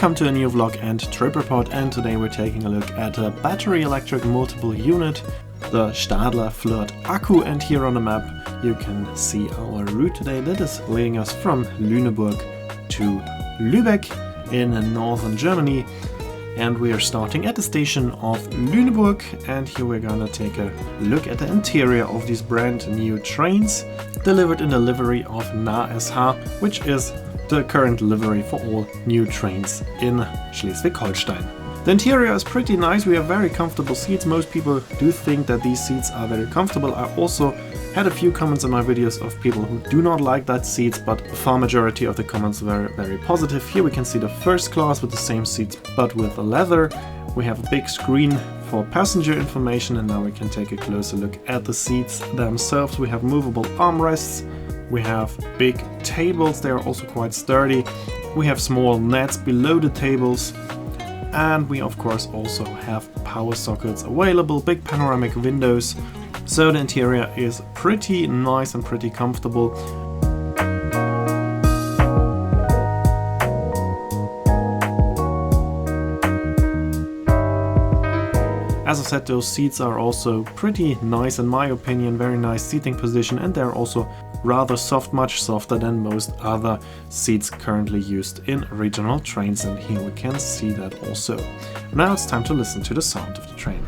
Welcome to a new vlog and trip report, and today we're taking a look at a battery electric multiple unit, the Stadler Flirt Akku, and here on the map you can see our route today that is leading us from Lüneburg to Lübeck in northern Germany. And we are starting at the station of Lüneburg, and here we're gonna take a look at the interior of these brand new trains delivered in the livery of NASH, which is the current livery for all new trains in Schleswig-Holstein. The interior is pretty nice, we have very comfortable seats. Most people do think that these seats are very comfortable. I also had a few comments in my videos of people who do not like that seats, but the far majority of the comments were very positive. Here we can see the first class with the same seats but with leather. We have a big screen for passenger information, and now we can take a closer look at the seats themselves. We have movable armrests, we have big tables, they are also quite sturdy. We have small nets below the tables, and we of course also have power sockets available, big panoramic windows. So the interior is pretty nice and pretty comfortable. As I said, those seats are also pretty nice in my opinion, very nice seating position, and they're also rather soft, much softer than most other seats currently used in regional trains, and here we can see that also. Now it's time to listen to the sound of the train.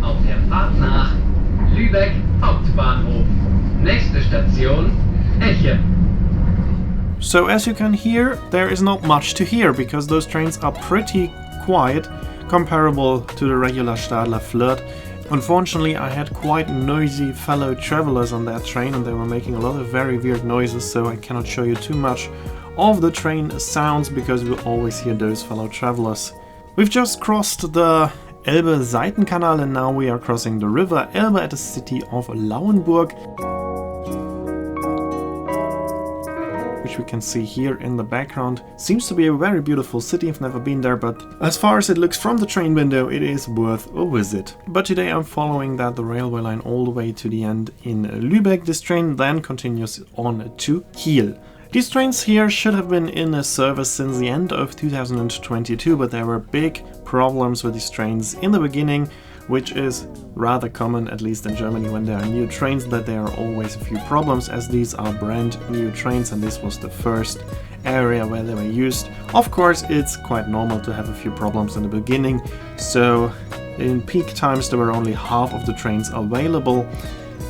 Auf der Fahrt nach Lübeck Hauptbahnhof. Nächste Station, Eche. So as you can hear, there is not much to hear because those trains are pretty quiet, comparable to the regular Stadler Flirt. Unfortunately, I had quite noisy fellow travelers on that train, and they were making a lot of very weird noises, so I cannot show you too much of the train sounds because we'll always hear those fellow travelers. We've just crossed the Elbe Seitenkanal, and now we are crossing the river Elbe at the city of Lauenburg, which we can see here in the background. Seems to be a very beautiful city. I've never been there, but as far as it looks from the train window, it is worth a visit. But today I'm following the railway line all the way to the end in Lübeck. This train then continues on to Kiel. These trains here should have been in a service since the end of 2022, but there were big problems with these trains in the beginning, which is rather common, at least in Germany, when there are new trains, that there are always a few problems, as these are brand new trains and this was the first area where they were used. Of course, it's quite normal to have a few problems in the beginning, so in peak times there were only half of the trains available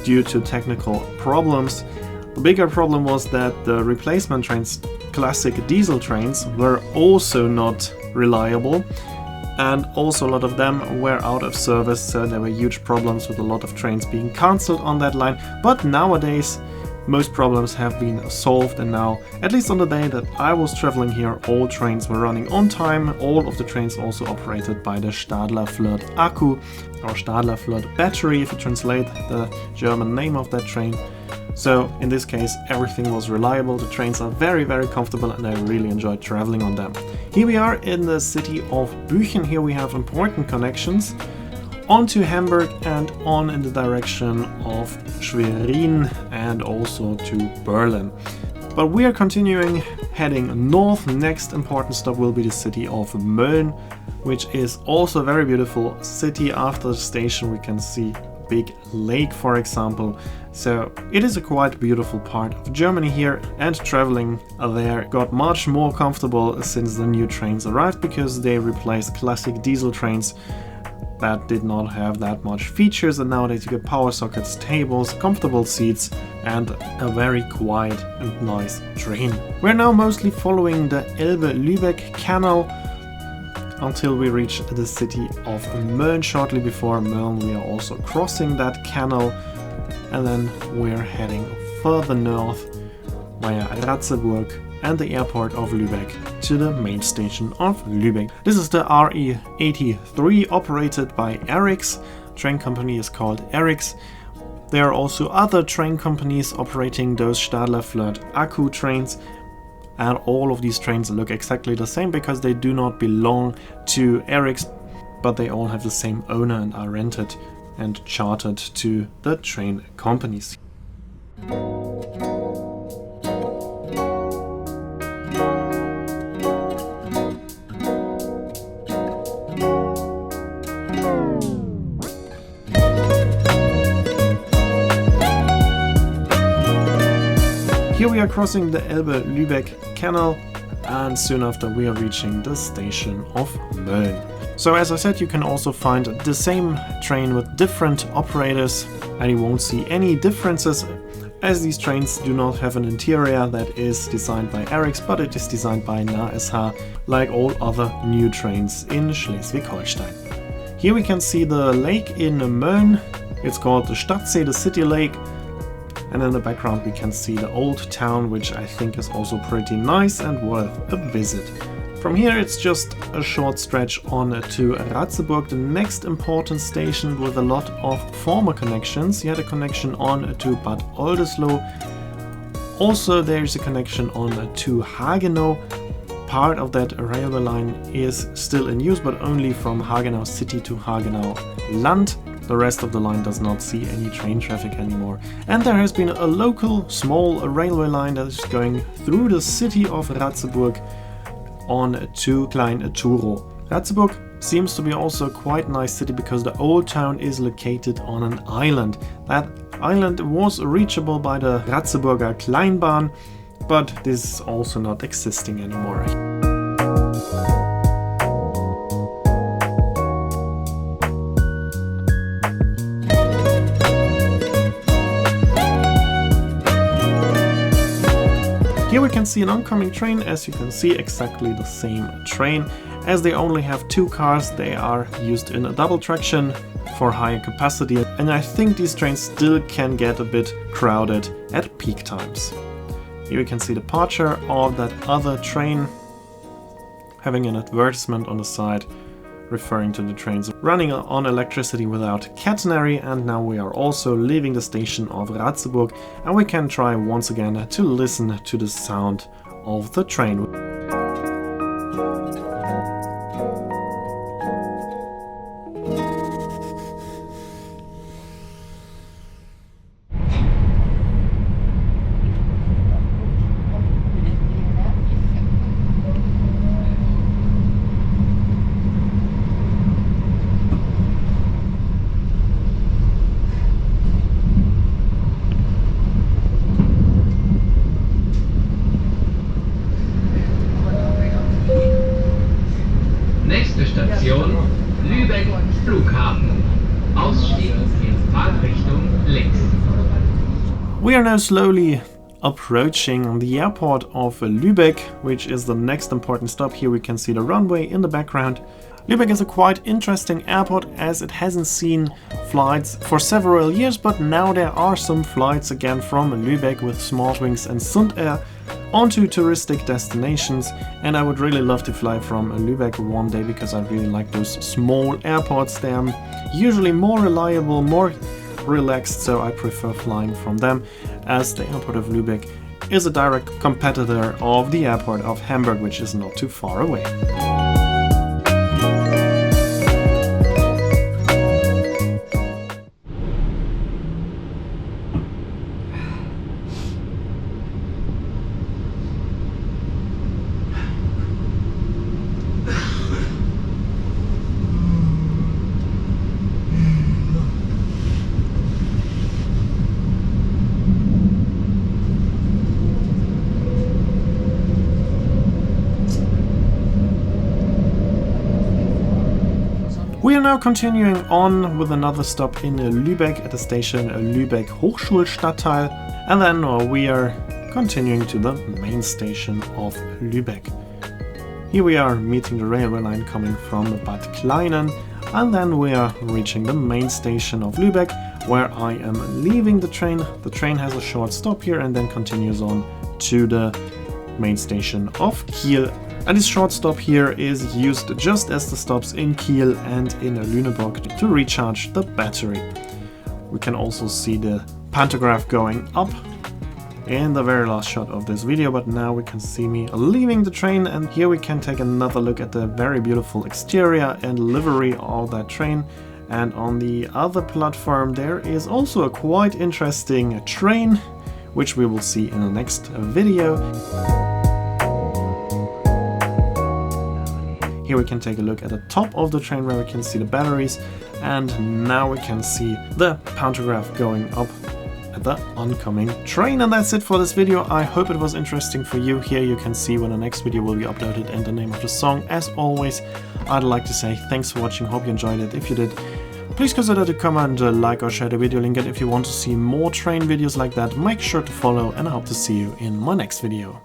due to technical problems. The bigger problem was that the replacement trains, classic diesel trains, were also not reliable, and also a lot of them were out of service, so there were huge problems with a lot of trains being cancelled on that line. But nowadays most problems have been solved, and now, at least on the day that I was traveling here, all trains were running on time. All of the trains also operated by the Stadler Flirt Akku, or Stadler Flirt battery if you translate the German name of that train. So in this case everything was reliable, the trains are very comfortable, and I really enjoyed traveling on them. Here we are in the city of Büchen. Here we have important connections on to Hamburg and on in the direction of Schwerin and also to Berlin. But we are continuing heading north. Next important stop will be the city of Mölln, which is also a very beautiful city. After the station we can see a big lake, for example. So it is a quite beautiful part of Germany here, and traveling there got much more comfortable since the new trains arrived, because they replaced classic diesel trains that did not have that much features, and nowadays you get power sockets, tables, comfortable seats, and a very quiet and nice train. We're now mostly following the Elbe-Lübeck canal until we reach the city of Mölln. Shortly before Mölln we are also crossing that canal, and then we're heading further north via Ratzeburg and the airport of Lübeck to the main station of Lübeck. This is the RE83 operated by Eriks. Train company is called Eriks. There are also other train companies operating those Stadler Flirt Akku trains, and all of these trains look exactly the same because they do not belong to Eriks, but they all have the same owner and are rented and chartered to the train companies. Here we are crossing the Elbe-Lübeck canal, and soon after we are reaching the station of Mölln. So as I said, you can also find the same train with different operators, and you won't see any differences, as these trains do not have an interior that is designed by Eriks, but it is designed by NASH, like all other new trains in Schleswig-Holstein. Here we can see the lake in Mölln. It's called the Stadtsee, the city lake. And in the background we can see the old town, which I think is also pretty nice and worth a visit. From here it's just a short stretch on to Ratzeburg, the next important station with a lot of former connections. You had a connection on to Bad Oldesloe. Also there's a connection on to Hagenau. Part of that railway line is still in use, but only from Hagenau city to Hagenau Land. The rest of the line does not see any train traffic anymore. And there has been a local small railway line that is going through the city of Ratzeburg on to Klein Turo. Ratzeburg seems to be also a quite nice city because the old town is located on an island. That island was reachable by the Ratzeburger Kleinbahn, but this is also not existing anymore. Here we can see an oncoming train. As you can see, exactly the same train. As they only have two cars, they are used in a double traction for higher capacity, and I think these trains still can get a bit crowded at peak times. Here we can see the departure of that other train, having an advertisement on the side referring to the trains running on electricity without catenary. And now we are also leaving the station of Ratzeburg, and we can try once again to listen to the sound of the train. Station Lübeck Flughafen. Ausstieg in Fahrtrichtung links. We are now slowly approaching the airport of Lübeck, which is the next important stop. Here we can see the runway in the background. Lübeck is a quite interesting airport as it hasn't seen flights for several years, but now there are some flights again from Lübeck with Smartwings and Sundair onto touristic destinations, and I would really love to fly from Lübeck one day because I really like those small airports. They are usually more reliable, more relaxed, so I prefer flying from them, as the airport of Lübeck is a direct competitor of the airport of Hamburg, which is not too far away. We are now continuing on with another stop in Lübeck at the station Lübeck Hochschulstadtteil, and then we are continuing to the main station of Lübeck. Here we are meeting the railway line coming from Bad Kleinen, and then we are reaching the main station of Lübeck, where I am leaving the train. The train has a short stop here and then continues on to the main station of Kiel. And this short stop here is used just as the stops in Kiel and in Lüneburg to recharge the battery. We can also see the pantograph going up in the very last shot of this video, but now we can see me leaving the train, and here we can take another look at the very beautiful exterior and livery of that train. And on the other platform there is also a quite interesting train, which we will see in the next video. Here we can take a look at the top of the train where we can see the batteries, and now we can see the pantograph going up at the oncoming train. And that's it for this video. I hope it was interesting for you. Here you can see when the next video will be uploaded and the name of the song. As always, I'd like to say thanks for watching, hope you enjoyed it. If you did, please consider to comment, like or share the video link, and if you want to see more train videos like that, make sure to follow, and I hope to see you in my next video.